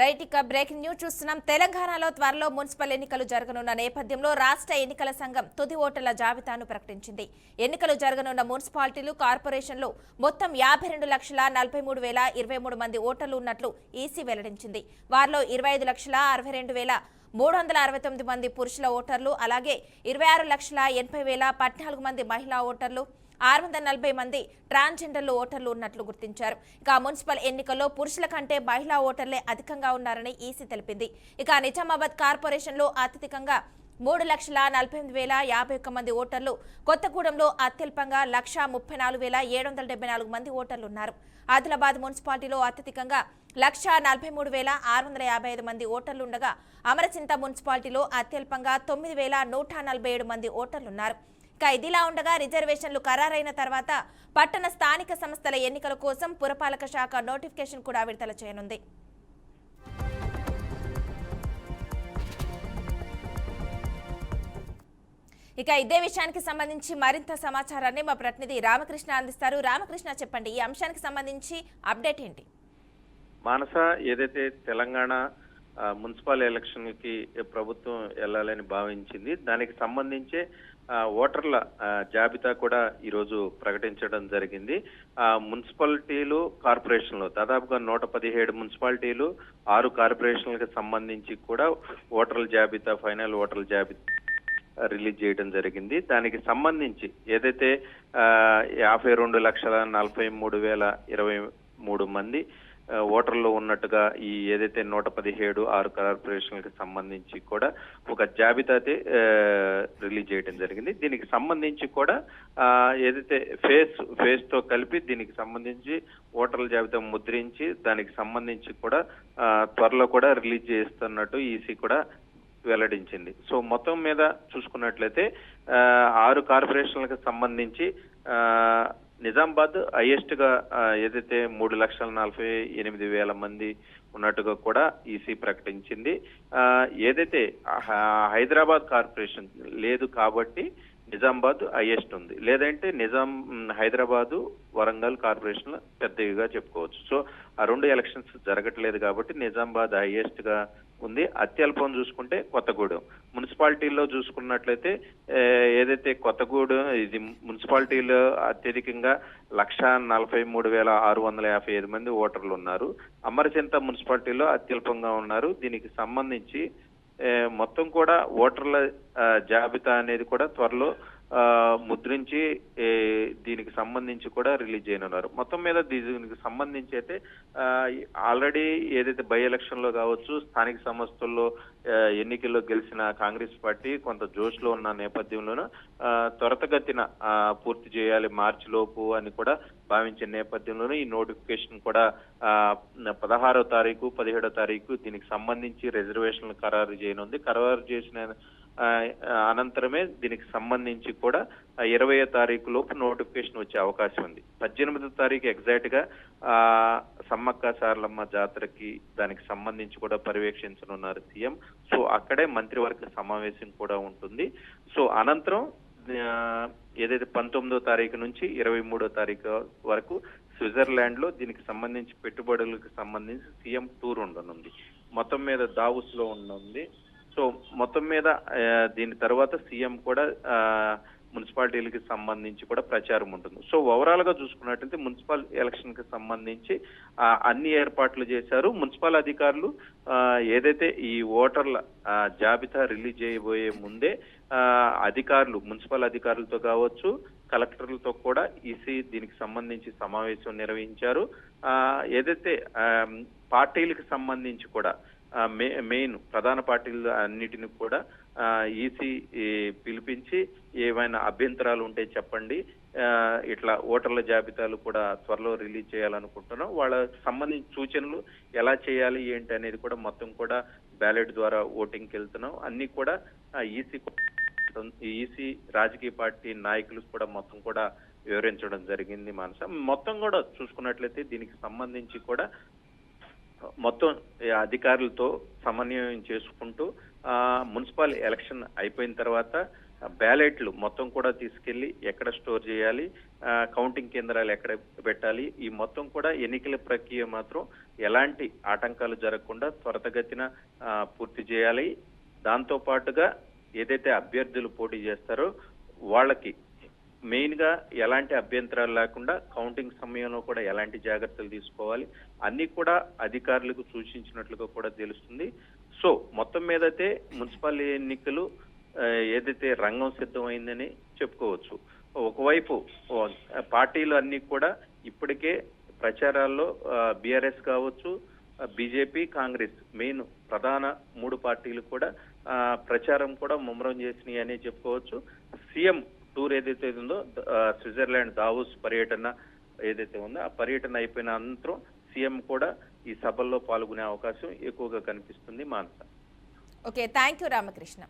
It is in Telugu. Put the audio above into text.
రైట్, ఇక బ్రేకింగ్ న్యూస్ చూస్తున్నాం. తెలంగాణలో త్వరలో మున్సిపల్ ఎన్నికలు జరగనున్న నేపథ్యంలో రాష్ట్ర ఎన్నికల సంఘం తుది ఓటర్ల జాబితాను ప్రకటించింది. ఎన్నికలు జరగనున్న మున్సిపాలిటీలు, కార్పొరేషన్లు మొత్తం 52,43,023 మంది ఓటర్లు ఉన్నట్లు ఈసీ వెల్లడించింది. వారిలో 25,62,369 మంది పురుషుల ఓటర్లు, అలాగే 26,80,014 మంది మహిళా ఓటర్లు, 640 మంది ట్రాన్స్జెండర్లు ఓటర్లు ఉన్నట్లు గుర్తించారు. ఇక మున్సిపల్ ఎన్నికల్లో పురుషుల కంటే మహిళా ఓటర్లే అధికంగా ఉన్నారని ఈసీ తెలిపింది. ఇక నిజామాబాద్ కార్పొరేషన్లో అత్యధికంగా 3,48,051 మంది ఓటర్లు, కొత్తగూడెంలో అత్యల్పంగా 1,34,774 మంది ఓటర్లు ఉన్నారు. ఆదిలాబాద్ మున్సిపాలిటీలో అత్యధికంగా 1,43,655 మంది ఓటర్లు ఉండగా, అమరచింత మున్సిపాలిటీలో అత్యల్పంగా 9,147 మంది ఓటర్లున్నారు. ఇదిలా ఉండగా రిజర్వేషన్లు ఖరారైన తర్వాత పట్టణ స్థానిక సంస్థల ఎన్నికల కోసం పురపాలక శాఖ నోటిఫికేషన్ కూడా విడుదల చేయనుంది. ఇక ఇదే విషయానికి సంబంధించి మరింత సమాచారాన్ని మా ప్రతినిధి రామకృష్ణ అందిస్తారు. రామకృష్ణ, చెప్పండి, ఈ అంశానికి సంబంధించి అప్డేట్ ఏంటి? మానస, ఏదైతే తెలంగాణ మున్సిపల్ ఎలక్షన్కి ప్రభుత్వం వెళ్ళాలని భావించింది, దానికి సంబంధించే ఓటర్ల జాబితా కూడా ఈరోజు ప్రకటించడం జరిగింది. మున్సిపాలిటీలు, కార్పొరేషన్లు దాదాపుగా 117 మున్సిపాలిటీలు, 6 కార్పొరేషన్లకు సంబంధించి కూడా ఓటర్ల జాబితా, ఫైనల్ ఓటర్ల జాబితా రిలీజ్ చేయడం జరిగింది. దానికి సంబంధించి ఏదైతే 52,43,023 మంది ఓటర్లు ఉన్నట్టుగా ఈ ఏదైతే 117 6 కార్పొరేషన్లకు సంబంధించి కూడా ఒక జాబితా రిలీజ్ చేయడం జరిగింది. దీనికి సంబంధించి కూడా ఏదైతే ఫేస్ తో కలిపి దీనికి సంబంధించి ఓటర్ల జాబితా ముద్రించి దానికి సంబంధించి కూడా త్వరలో కూడా రిలీజ్ చేస్తున్నట్టు ఈసీ కూడా వెల్లడించింది. సో మొత్తం మీద చూసుకున్నట్లయితే 6 కార్పొరేషన్లకు సంబంధించి నిజామాబాద్ హైయెస్ట్ గా ఏదైతే 3,48,000 మంది ఉన్నట్టుగా కూడా ఈసీ ప్రకటించింది. ఏదైతే హైదరాబాద్ కార్పొరేషన్ లేదు కాబట్టి నిజామాబాద్ హైయెస్ట్ ఉంది, లేదంటే హైదరాబాదు, వరంగల్ కార్పొరేషన్ పెద్దగా చెప్పుకోవచ్చు. సో ఆ 2 ఎలక్షన్స్ జరగట్లేదు కాబట్టి నిజామాబాద్ హైయెస్ట్ గా ఉంది. అత్యల్పం చూసుకుంటే కొత్తగూడెం. మున్సిపాలిటీల్లో చూసుకున్నట్లయితే ఏదైతే కొత్తగూడెం ఇది మున్సిపాలిటీలో అత్యధికంగా 1,43,655 మంది ఓటర్లు ఉన్నారు. అమరచింత మున్సిపాలిటీలో అత్యల్పంగా ఉన్నారు. దీనికి సంబంధించి మొత్తం కూడా ఓటర్ల జాబితా అనేది కూడా త్వరలో ముద్రించి దీనికి సంబంధించి కూడా రిలీజ్ చేయనున్నారు. మొత్తం మీద దీనికి సంబంధించి అయితే ఆల్రెడీ ఏదైతే బై ఎలక్షన్ లో కావచ్చు, స్థానిక సంస్థల్లో ఎన్నికల్లో గెలిచిన కాంగ్రెస్ పార్టీ కొంత జోష్ లో ఉన్న నేపథ్యంలోనూ త్వరితగతిన పూర్తి చేయాలి మార్చి లోపు అని కూడా భావించిన నేపథ్యంలోనూ ఈ నోటిఫికేషన్ కూడా 16వ తారీఖు 17వ తారీఖు దీనికి సంబంధించి రిజర్వేషన్లు ఖరారు చేయనుంది. ఖరారు చేసిన అనంతరమే దీనికి సంబంధించి కూడా 20వ తారీఖు లోపు నోటిఫికేషన్ వచ్చే అవకాశం ఉంది. 18వ తారీఖు ఎగ్జాక్ట్ గా సమ్మక్క సారలమ్మ జాతరకి దానికి సంబంధించి కూడా పర్యవేక్షించనున్నారు సీఎం. సో అక్కడే మంత్రివర్గ సమావేశం కూడా ఉంటుంది. సో అనంతరం ఏదైతే 19వ తారీఖు నుంచి 23వ తారీఖు వరకు స్విట్జర్లాండ్ లో దీనికి సంబంధించి పెట్టుబడులకు సంబంధించి సీఎం టూర్ ఉండనుంది. మొత్తం మీద దావోస్ లో ఉండనుంది. సో మొత్తం మీద దీని తర్వాత సీఎం కూడా మున్సిపాలిటీలకి సంబంధించి కూడా ప్రచారం ఉంటుంది. సో ఓవరాల్ గా చూసుకున్నట్లయితే మున్సిపల్ ఎలక్షన్ కి సంబంధించి అన్ని ఏర్పాట్లు చేశారు. మున్సిపల్ అధికారులు ఏదైతే ఈ ఓటర్ల జాబితా రిలీజ్ చేయబోయే ముందే అధికారులు, మున్సిపల్ అధికారులతో కావచ్చు, కలెక్టర్లతో కూడా ఈసీ దీనికి సంబంధించి సమావేశం నిర్వహించారు. ఏదైతే పార్టీలకు సంబంధించి కూడా మెయిన్ ప్రధాన పార్టీలు అన్నిటిని కూడా ఈసీ పిలిపించి ఏమైనా అభ్యంతరాలు ఉంటే చెప్పండి, ఇట్లా ఓటర్ల జాబితాలు కూడా త్వరలో రిలీజ్ చేయాలనుకుంటున్నాం, వాళ్ళ సంబంధించిన సూచనలు ఎలా చేయాలి ఏంటి అనేది కూడా మొత్తం కూడా బ్యాలెట్ ద్వారా ఓటింగ్కి వెళ్తున్నాం అన్ని కూడా ఈసీ రాజకీయ పార్టీ నాయకులు కూడా మొత్తం కూడా వివరించడం జరిగింది. మానస, మొత్తం కూడా చూసుకున్నట్లయితే దీనికి సంబంధించి కూడా మొత్తం అధికారులతో సమన్వయం చేసుకుంటూ మున్సిపల్ ఎలక్షన్ అయిపోయిన తర్వాత బ్యాలెట్లు మొత్తం కూడా తీసుకెళ్లి ఎక్కడ స్టోర్ చేయాలి, కౌంటింగ్ కేంద్రాలు ఎక్కడ పెట్టాలి, ఈ మొత్తం కూడా ఎన్నికల ప్రక్రియ మాత్రం ఎలాంటి ఆటంకాలు జరగకుండా త్వరితగతిన పూర్తి చేయాలి. దాంతో పాటుగా ఏదైతే అభ్యర్థులు పోటీ చేస్తారో వాళ్ళకి మెయిన్ గా ఎలాంటి అభ్యంతరాలు లేకుండా కౌంటింగ్ సమయంలో కూడా ఎలాంటి జాగ్రత్తలు తీసుకోవాలి అన్ని కూడా అధికారులకు సూచించినట్లుగా కూడా తెలుస్తుంది. సో మొత్తం మీదైతే మున్సిపల్ ఎన్నికలు ఏదైతే రంగం సిద్ధమైందని చెప్పుకోవచ్చు. ఒకవైపు పార్టీలు అన్ని కూడా ఇప్పటికే ప్రచారాల్లో బీఆర్ఎస్ కావచ్చు, బీజేపీ, కాంగ్రెస్ మెయిన్ ప్రధాన 3 పార్టీలు కూడా ప్రచారం కూడా ముమ్మరం చేసినాయి అని చెప్పుకోవచ్చు. సీఎం టూర్ ఏదైతే ఉందో స్విట్జర్లాండ్ దావోస్ పర్యటన ఏదైతే ఉందో ఆ పర్యటన అయిపోయిన అనంతరం సీఎం కూడా ఈ సభల్లో పాల్గొనే అవకాశం ఎక్కువగా కనిపిస్తుంది. Manasa. Okay, thank you Ramakrishna.